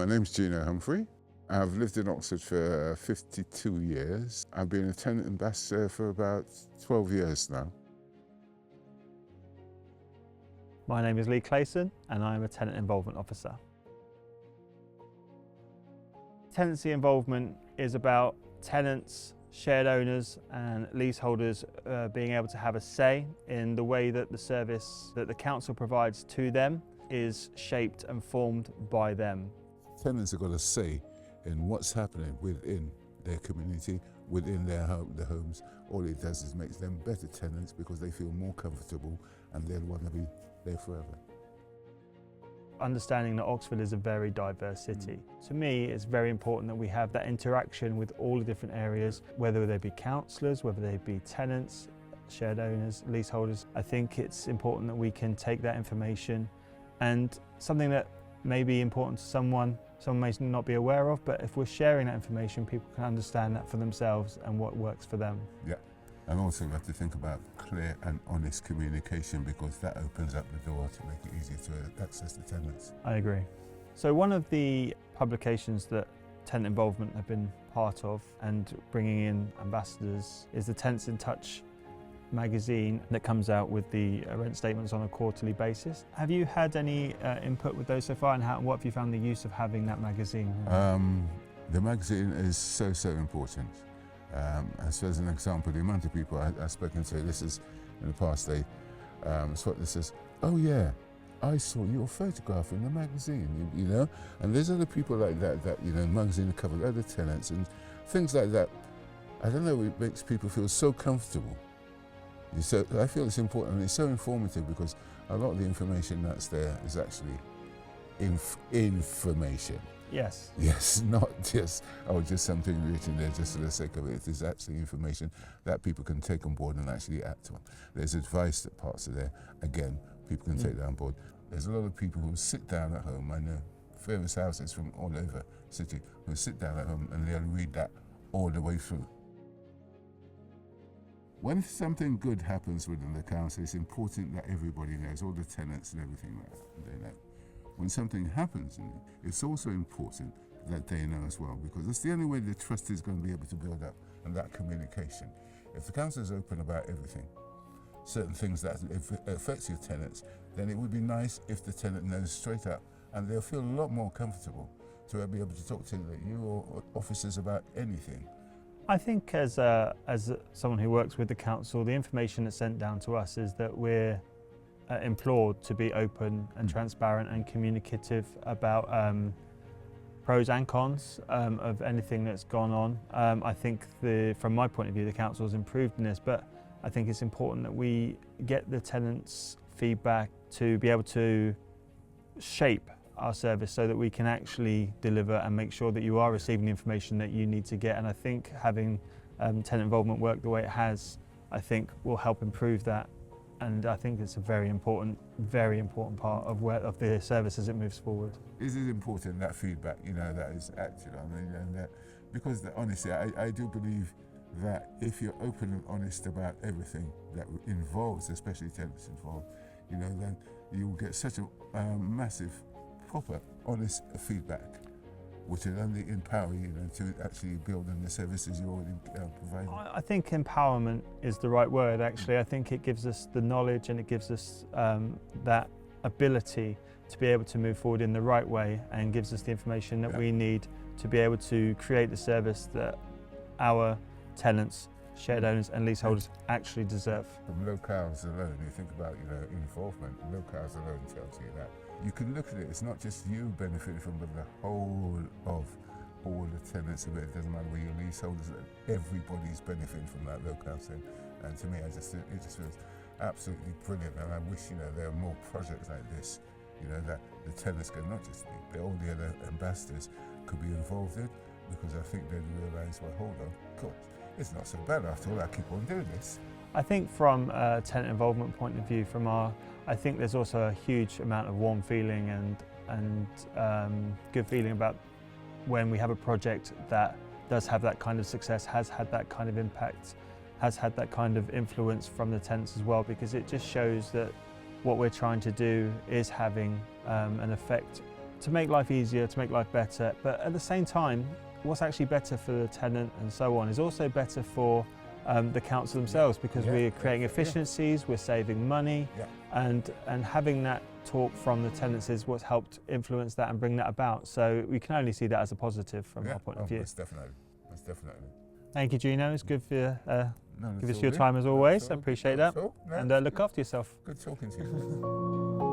My name's Gino Humphrey. I've lived in Oxford for 52 years. I've been a tenant ambassador for about 12 years now. My name is Lee Clayson and I'm a tenant involvement officer. Tenancy involvement is about tenants, shared owners and leaseholders being able to have a say in the way that the service that the council provides to them is shaped and formed by them. Tenants have got a say in what's happening within their community, within their homes. All it does is makes them better tenants because they feel more comfortable and they'll want to be there forever. Understanding that Oxford is a very diverse city. To me, it's very important that we have that interaction with all the different areas, whether they be councillors, whether they be tenants, shared owners, leaseholders. I think it's important that we can take that information and something that may be important to someone may not be aware of, but if we're sharing that information, people can understand that for themselves and what works for them. Yeah, and also we have to think about clear and honest communication because that opens up the door to make it easier to access the tenants. I agree. So one of the publications that tenant involvement have been part of and bringing in ambassadors is the Tenants in Touch magazine that comes out with the rent statements on a quarterly basis. Have you had any input with those so far, and what have you found the use of having that magazine? The magazine is so important. As an example, the amount of people I've spoken to, this is in the past, they spot this says, "Oh yeah, I saw your photograph in the magazine," you know, and there's other people like that you know, magazine covered other tenants and things like that. I don't know, it makes people feel so comfortable. So I feel it's important and it's so informative because a lot of the information that's there is actually information. Yes. Yes, not just something written there just for the sake of it. It is actually information that people can take on board and actually act on. There's advice that parts of there, again, people can take that on board. There's a lot of people who sit down at home. I know famous houses from all over the city who sit down at home and they'll read that all the way through. When something good happens within the council, it's important that everybody knows, all the tenants and everything like that, they know. When something happens, it's also important that they know as well, because that's the only way the trust is going to be able to build up, and that communication. If the council is open about everything, certain things that affects your tenants, then it would be nice if the tenant knows straight up, and they'll feel a lot more comfortable to be able to talk to you or officers about anything. I think as someone who works with the council, the information that's sent down to us is that we're implored to be open and transparent and communicative about pros and cons of anything that's gone on. I think from my point of view, the council has improved in this, but I think it's important that we get the tenants' feedback to be able to shape our service so that we can actually deliver and make sure that you are receiving the information that you need to get. And I think having tenant involvement work the way it has, I think will help improve that. And I think it's a very important part of the service as it moves forward. It is important, that feedback, you know, that is acted on, and that, because honestly, I do believe that if you're open and honest about everything that involves, especially tenants involved, you know, then you will get such a massive, proper, honest feedback, which will only empower you, to actually build on the services you're already providing. I think empowerment is the right word, actually. I think it gives us the knowledge and it gives us that ability to be able to move forward in the right way, and gives us the information that we need to be able to create the service that our tenants, shared owners and leaseholders actually deserve. From locales alone, you think about, involvement, locales alone tells you that. You can look at it, it's not just you benefiting from, but the whole of all the tenants of it. It doesn't matter where your leaseholders, everybody's benefiting from that locale thing. And to me, it just feels absolutely brilliant. And I wish, there are more projects like this, that the tenants can not just be, but all the other ambassadors could be involved in, because I think they'd realise, well, hold on, God, it's not so bad after all, I keep on doing this. I think from a tenant involvement point of view, I think there's also a huge amount of warm feeling and good feeling about when we have a project that does have that kind of success, has had that kind of impact, has had that kind of influence from the tenants as well, because it just shows that what we're trying to do is having an effect to make life easier, to make life better, but at the same time, what's actually better for the tenant and so on is also better for the council themselves, because we're creating efficiencies, we're saving money, and having that talk from the tenants is what's helped influence that and bring that about. So we can only see that as a positive from our point of view. That's definitely. Thank you, Gino. It's good for No, give us your time as always. I appreciate that. And look after yourself. Good talking to you.